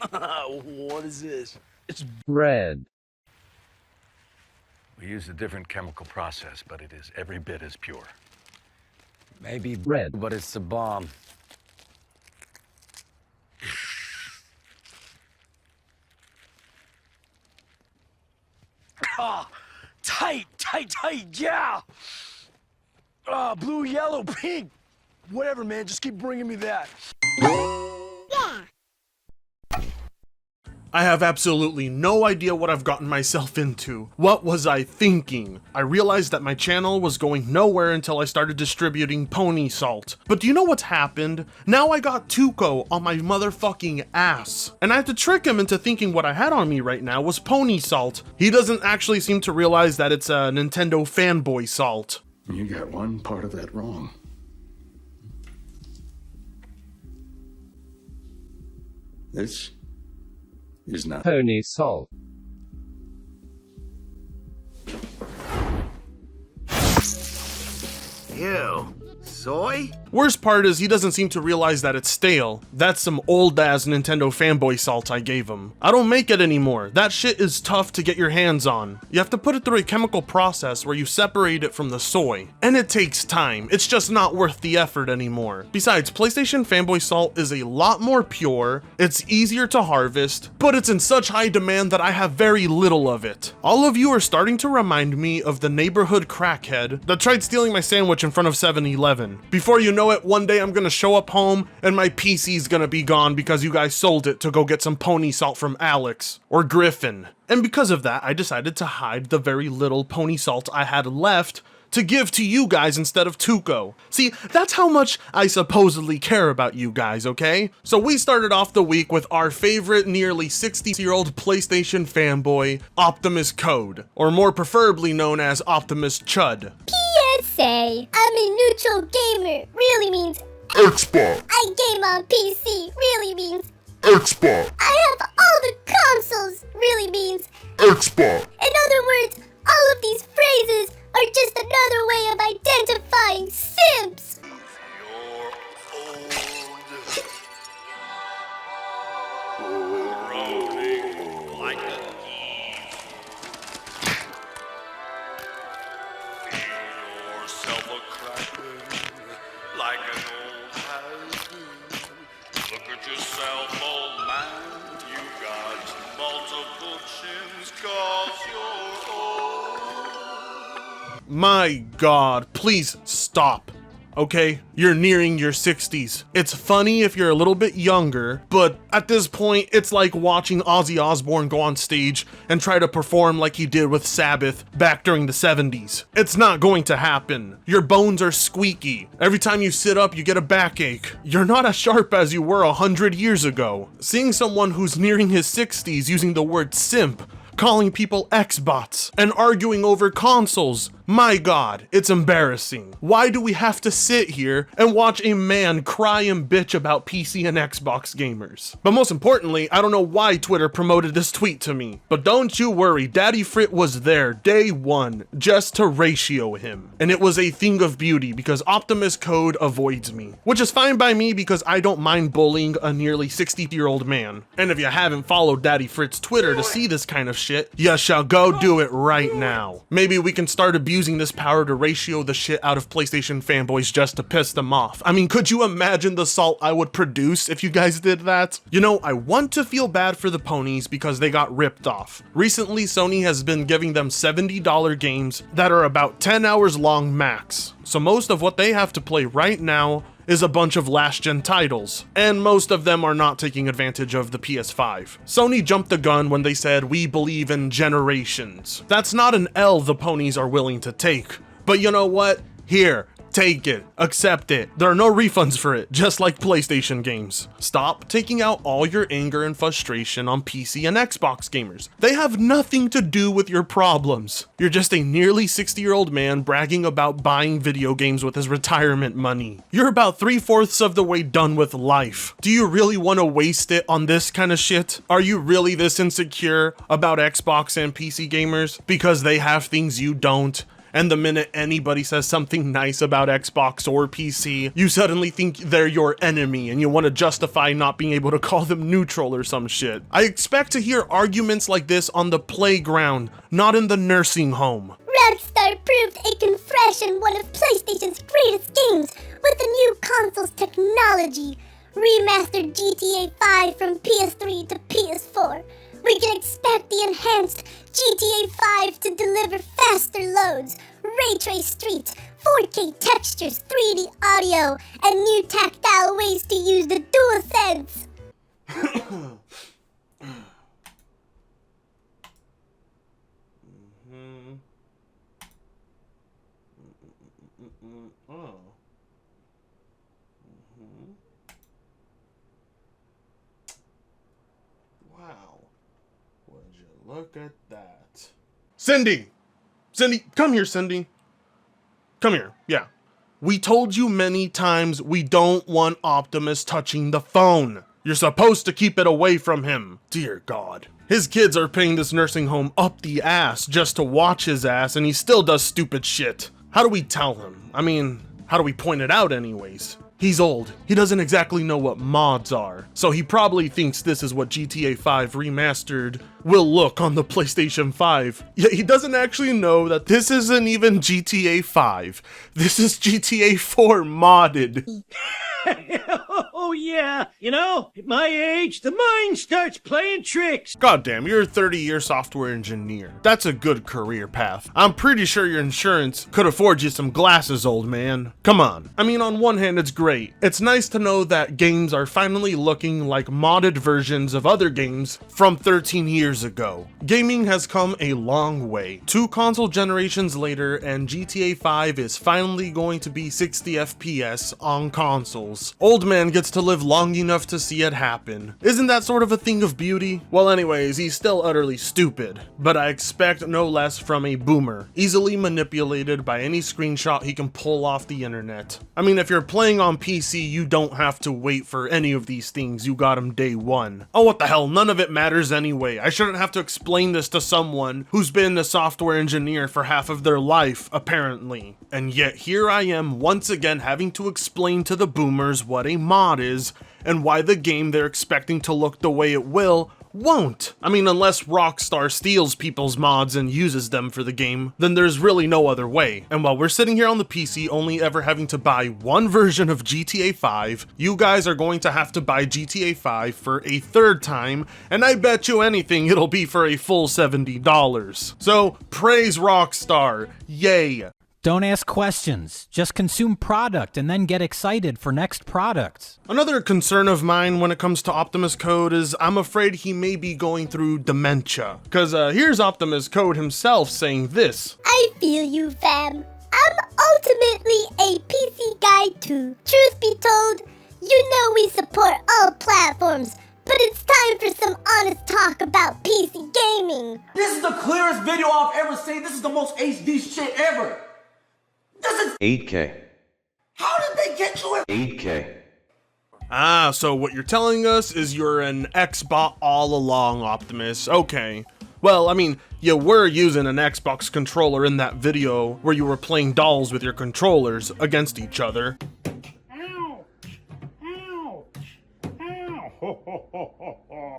What is this? It's bread. We use a different chemical process, but it is every bit as pure. Maybe Bread. but it's the bomb. Ah, tight, yeah! Blue, yellow, pink. Whatever, man, just keep bringing me that. I have absolutely no idea what I've gotten myself into. What was I thinking? I realized that my channel was going nowhere until I started distributing pony salt. But do you know what's happened? Now I got Tuco on my motherfucking ass. And I had to trick him into thinking what I had on me right now was pony salt. He doesn't actually seem to realize that it's a Nintendo Fanboy salt. You got one part of that wrong. This is not Pony salt. Ew. Soy? Worst part is he doesn't seem to realize that it's stale. That's some old ass Nintendo Fanboy salt I gave him. I don't make it anymore. That shit is tough to get your hands on. You have to put it through a chemical process where you separate it from the soy. And it takes time. It's just not worth the effort anymore. Besides, PlayStation Fanboy salt is a lot more pure, it's easier to harvest, but it's in such high demand that I have very little of it. All of you are starting to remind me of the neighborhood crackhead that tried stealing my sandwich in front of 7-Eleven. Before you know it, one day I'm gonna show up home and my PC's gonna be gone because you guys sold it to go get some pony salt from Alex or Griffin. And because of that, I decided to hide the very little pony salt I had left to give to you guys instead of Tuco. See, that's how much I supposedly care about you guys, okay? So we started off the week with our favorite nearly 60-year-old PlayStation fanboy, Optimus Code, or more preferably known as Optimus Chud. PSA, I'm a neutral gamer, really means Xbox, I game on PC, really means Xbox, I have all the consoles, really means Xbox. in other words, all of these phrases are just another way of identifying simps. Like an old haiku. Look at yourself, old man. You got multiple chins 'cause you're old. My God, please stop. Okay, you're nearing your 60s. It's funny if you're a little bit younger, but at this point, it's like watching Ozzy Osbourne go on stage and try to perform like he did with Sabbath back during the 70s. It's not going to happen. Your bones are squeaky. Every time you sit up, you get a backache. You're not as sharp as you were 100 years ago. Seeing someone who's nearing his 60s using the word simp, calling people Xbots, and arguing over consoles. My God, it's embarrassing. Why do we have to sit here and watch a man cry and bitch about PC and Xbox gamers? But most importantly, I don't know why Twitter promoted this tweet to me. But don't you worry, Daddy Frit was there day one just to ratio him. And it was a thing of beauty because Optimus Code avoids me. Which is fine by me because I don't mind bullying a nearly 60-year-old man. And if you haven't followed Daddy Frit's Twitter to see this kind of shit, you shall go do it right now. Maybe we can start abusing this power to ratio the shit out of PlayStation fanboys just to piss them off. I mean, could you imagine the salt I would produce if you guys did that? You know, I want to feel bad for the ponies because they got ripped off. Recently, Sony has been giving them $70 games that are about 10 hours long max. So most of what they have to play right now is a bunch of last-gen titles, and most of them are not taking advantage of the PS5. Sony jumped the gun when they said, "We believe in generations." That's not an L the ponies are willing to take. But you know what? Here, take it, accept it. There are no refunds for it, just like PlayStation games. Stop taking out all your anger and frustration on PC and Xbox gamers. They have nothing to do with your problems. You're just a nearly 60-year-old man bragging about buying video games with his retirement money. You're about 3/4 of the way done with life. Do you really want to waste it on this kind of shit? Are you really this insecure about Xbox and PC gamers because they have things you don't? And the minute anybody says something nice about Xbox or PC, you suddenly think they're your enemy and you want to justify not being able to call them neutral or some shit. I expect to hear arguments like this on the playground, not in the nursing home. Rockstar proved it can freshen one of PlayStation's greatest games with the new console's technology. Remastered GTA 5 from PS3 to PS4. We can expect the enhanced GTA 5 to deliver faster loads, ray trace streets, 4K textures, 3D audio, and new tactile ways to use the DualSense. Wow. Would you look at that? Cindy! Cindy, come here, Cindy. Come here, yeah. We told you many times we don't want Optimus touching the phone. You're supposed to keep it away from him. Dear God. His kids are paying this nursing home up the ass just to watch his ass, and he still does stupid shit. How do we tell him? I mean, how do we point it out anyways? He's old. He doesn't exactly know what mods are, so he probably thinks this is what GTA 5 Remastered will look on the PlayStation 5. Yet he doesn't actually know that this isn't even GTA 5. This is GTA 4 modded. Oh yeah, you know, at my age, the mind starts playing tricks. Goddamn, you're a 30-year software engineer. That's a good career path. I'm pretty sure your insurance could afford you some glasses, old man. Come on. I mean, on one hand, it's great. It's nice to know that games are finally looking like modded versions of other games from 13 years ago. Gaming has come a long way. 2 console generations later, and GTA 5 is finally going to be 60 FPS on consoles. Old man gets to live long enough to see it happen. Isn't that sort of a thing of beauty? Well, anyways, he's still utterly stupid, but I expect no less from a boomer, easily manipulated by any screenshot he can pull off the internet. I mean, if you're playing on PC, you don't have to wait for any of these things. You got them day one. Oh, what the hell? None of it matters anyway. I shouldn't have to explain this to someone who's been a software engineer for half of their life, apparently. And yet here I am once again having to explain to the boomers what a mod is and why the game they're expecting to look the way it will won't. I mean, unless Rockstar steals people's mods and uses them for the game, then there's really no other way. And while we're sitting here on the PC only ever having to buy one version of GTA 5, you guys are going to have to buy GTA 5 for a third time, and I bet you anything it'll be for a full $70. So, praise Rockstar, yay! Don't ask questions, just consume product and then get excited for next products. Another concern of mine when it comes to Optimus Code is I'm afraid he may be going through dementia. Cause here's Optimus Code himself saying this. I feel you, fam. I'm ultimately a PC guy too. Truth be told, you know we support all platforms, but it's time for some honest talk about PC gaming. This is the clearest video I've ever seen. This is the most HD shit ever. This is 8K. How did they get you in 8K? Ah, so what you're telling us is you're an Xbot all along, Optimus. Okay. Well, I mean, you were using an Xbox controller in that video where you were playing dolls with your controllers against each other. Ow! Ow! Ow!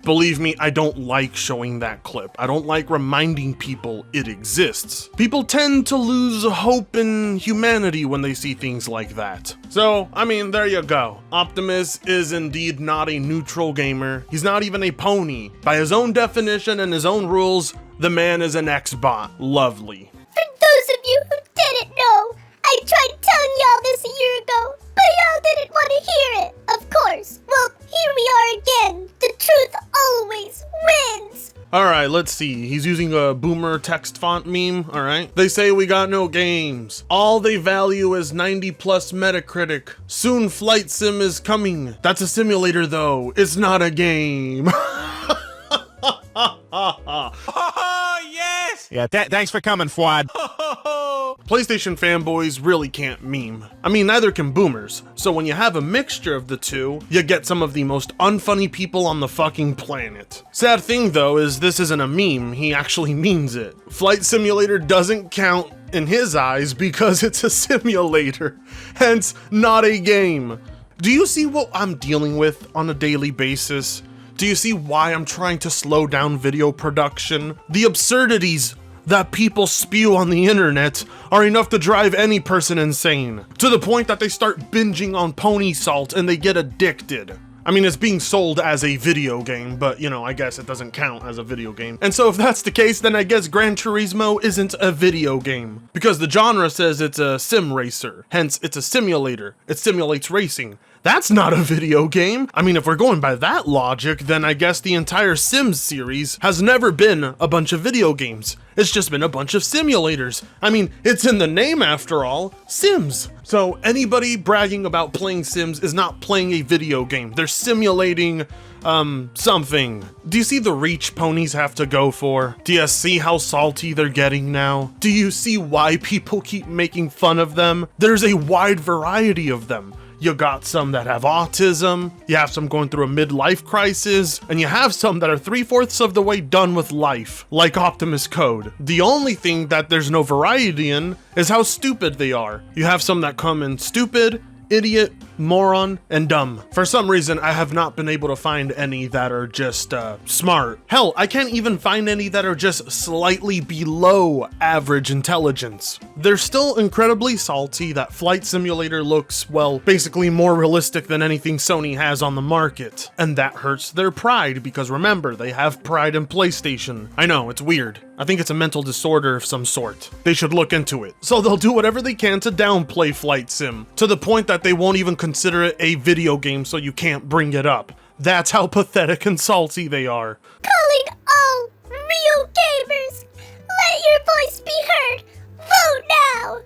Believe me, I don't like showing that clip. I don't like reminding people it exists. People tend to lose hope in humanity when they see things like that. So, I mean, there you go. Optimus is indeed not a neutral gamer. He's not even a pony. By his own definition and his own rules, the man is an Xbot. Lovely. For those of you who didn't know, I tried telling y'all this a year ago, but y'all didn't want to hear it, of course. Well, here we are again. The truth always wins. Alright, let's see. He's using a boomer text font meme, alright? They say we got no games. All they value is 90 plus Metacritic. Soon Flight Sim is coming. That's a simulator though. It's not a game. Oh, yes! Yeah, thanks for coming, Fuad. PlayStation fanboys really can't meme. I mean, neither can boomers. So when you have a mixture of the two, you get some of the most unfunny people on the fucking planet. Sad thing though is this isn't a meme, he actually means it. Flight Simulator doesn't count in his eyes because it's a simulator, hence not a game. Do you see what I'm dealing with on a daily basis? Do you see why I'm trying to slow down video production? The absurdities that people spew on the internet are enough to drive any person insane, to the point that they start binging on pony salt and they get addicted. I mean, it's being sold as a video game, but you know, I guess it doesn't count as a video game. And so if that's the case, then I guess Gran Turismo isn't a video game, because the genre says it's a sim racer, hence it's a simulator. It simulates racing. That's not a video game. I mean, if we're going by that logic, then I guess the entire Sims series has never been a bunch of video games. It's just been a bunch of simulators. I mean, it's in the name after all, Sims. So anybody bragging about playing Sims is not playing a video game. They're simulating something. Do you see the reach ponies have to go for? Do you see how salty they're getting now? Do you see why people keep making fun of them? There's a wide variety of them. You got some that have autism, you have some going through a midlife crisis, and you have some that are 3/4 of the way done with life, like Optimus Code. The only thing that there's no variety in is how stupid they are. You have some that come in stupid, idiot, moron, and dumb. For some reason, I have not been able to find any that are just smart. Hell, I can't even find any that are just slightly below average intelligence. They're still incredibly salty that Flight Simulator looks, well, basically more realistic than anything Sony has on the market. And that hurts their pride, because remember, they have pride in PlayStation. I know, it's weird. I think it's a mental disorder of some sort. They should look into it. So they'll do whatever they can to downplay Flight Sim, to the point that they won't even consider it a video game so you can't bring it up. That's how pathetic and salty they are. Calling all real gamers. Let your voice be heard. Vote now.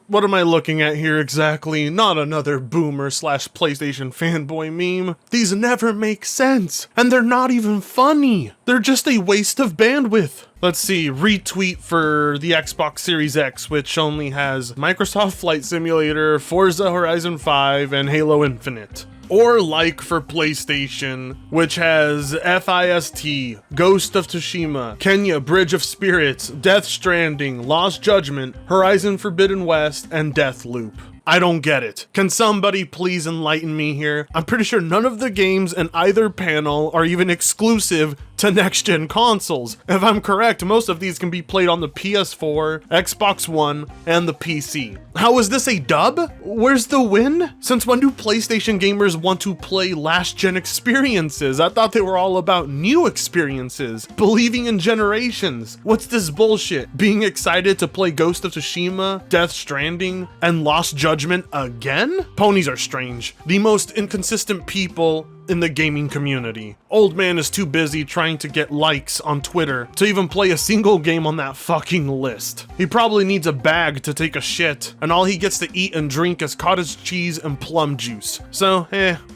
What am I looking at here exactly? Not another boomer / PlayStation fanboy meme. These never make sense, and they're not even funny. They're just a waste of bandwidth. Let's see, retweet for the Xbox Series X, which only has Microsoft Flight Simulator, Forza Horizon 5, and Halo Infinite. Or like for PlayStation, which has FIST, Ghost of Tsushima, Kenya, Bridge of Spirits, Death Stranding, Lost Judgment, Horizon Forbidden West, and Deathloop. I don't get it. Can somebody please enlighten me here? I'm pretty sure none of the games in either panel are even exclusive to next-gen consoles. If I'm correct, most of these can be played on the PS4, Xbox One, and the PC. How is this a dub? Where's the win? Since when do PlayStation gamers want to play last-gen experiences? I thought they were all about new experiences, believing in generations. What's this bullshit? Being excited to play Ghost of Tsushima, Death Stranding, and Lost Judgment again? Ponies are strange. The most inconsistent people in the gaming community. Old man is too busy trying to get likes on Twitter to even play a single game on that fucking list. He probably needs a bag to take a shit, and all he gets to eat and drink is cottage cheese and plum juice. So,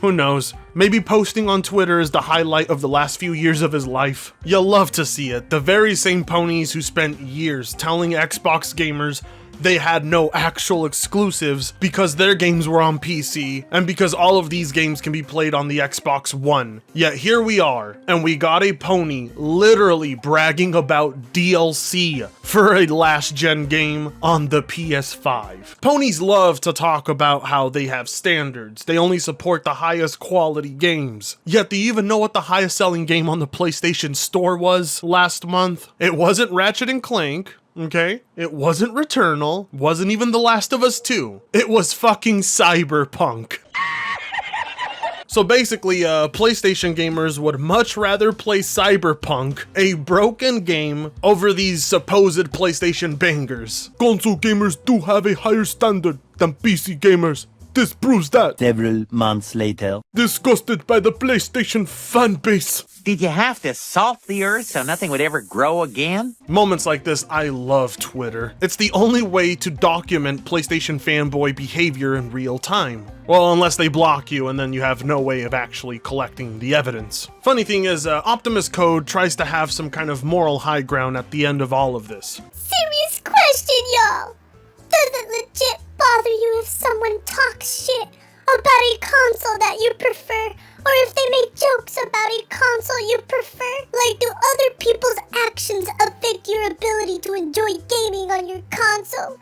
who knows? Maybe posting on Twitter is the highlight of the last few years of his life. You'll love to see it. The very same ponies who spent years telling Xbox gamers they had no actual exclusives because their games were on PC and because all of these games can be played on the Xbox One. Yet here we are, and we got a pony literally bragging about DLC for a last-gen game on the PS5. Ponies love to talk about how they have standards. They only support the highest quality games. Yet do you even know what the highest selling game on the PlayStation Store was last month? It wasn't Ratchet & Clank. Okay? It wasn't Returnal, wasn't even The Last of Us 2. It was fucking Cyberpunk. So basically, PlayStation gamers would much rather play Cyberpunk, a broken game, over these supposed PlayStation bangers. Console gamers do have a higher standard than PC gamers. This proves that. Several months later. Disgusted by the PlayStation fanbase. Did you have to salt the earth so nothing would ever grow again? Moments like this, I love Twitter. It's the only way to document PlayStation fanboy behavior in real time. Well, unless they block you and then you have no way of actually collecting the evidence. Funny thing is, Optimus Code tries to have some kind of moral high ground at the end of all of this. Serious question, y'all. Does it legit bother you if someone talks shit about a console that you prefer, or if they make jokes about a console you prefer? Like, do other people's actions affect your ability to enjoy gaming on your console?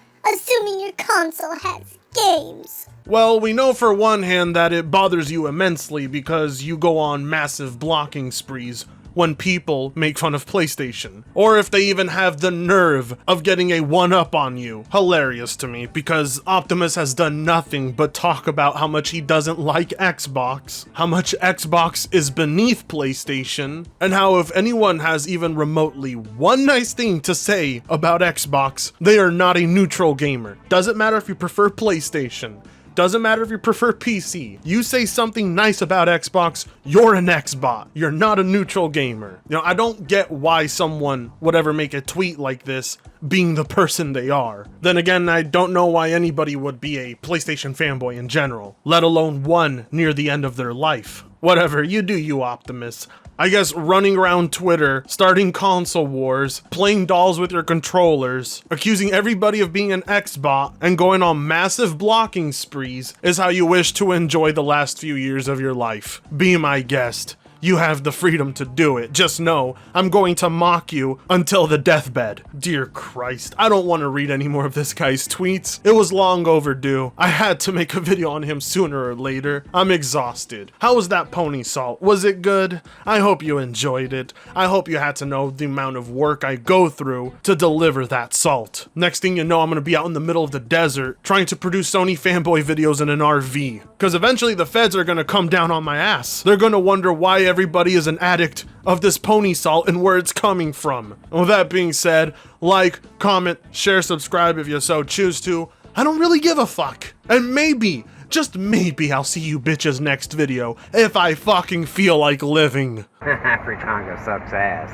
Well, we know for one hand that it bothers you immensely because you go on massive blocking sprees when people make fun of PlayStation, or if they even have the nerve of getting a one-up on you. Hilarious to me, because Optimus has done nothing but talk about how much he doesn't like Xbox, how much Xbox is beneath PlayStation, and how if anyone has even remotely one nice thing to say about Xbox, they are not a neutral gamer. Doesn't matter if you prefer PlayStation. Doesn't matter if you prefer PC. You say something nice about Xbox, you're an Xbot. You're not a neutral gamer. You know, I don't get why someone would ever make a tweet like this being the person they are. Then again, I don't know why anybody would be a PlayStation fanboy in general, let alone one near the end of their life. Whatever, you do you, Optimus. I guess running around Twitter, starting console wars, playing dolls with your controllers, accusing everybody of being an Xbot, and going on massive blocking sprees is how you wish to enjoy the last few years of your life. Be my guest. You have the freedom to do it. Just know, I'm going to mock you until the deathbed. Dear Christ, I don't want to read any more of this guy's tweets. It was long overdue. I had to make a video on him sooner or later. I'm exhausted. How was that pony salt? Was it good? I hope you enjoyed it. I hope you had to know the amount of work I go through to deliver that salt. Next thing you know, I'm going to be out in the middle of the desert trying to produce Sony fanboy videos in an RV. Because eventually the feds are going to come down on my ass. They're going to wonder why everybody is an addict of this pony salt and where it's coming from. And with that being said, like, comment, share, subscribe if you so choose to. I don't really give a fuck. And maybe, just maybe, I'll see you bitches next video if I fucking feel like living. Fritongo sucks ass.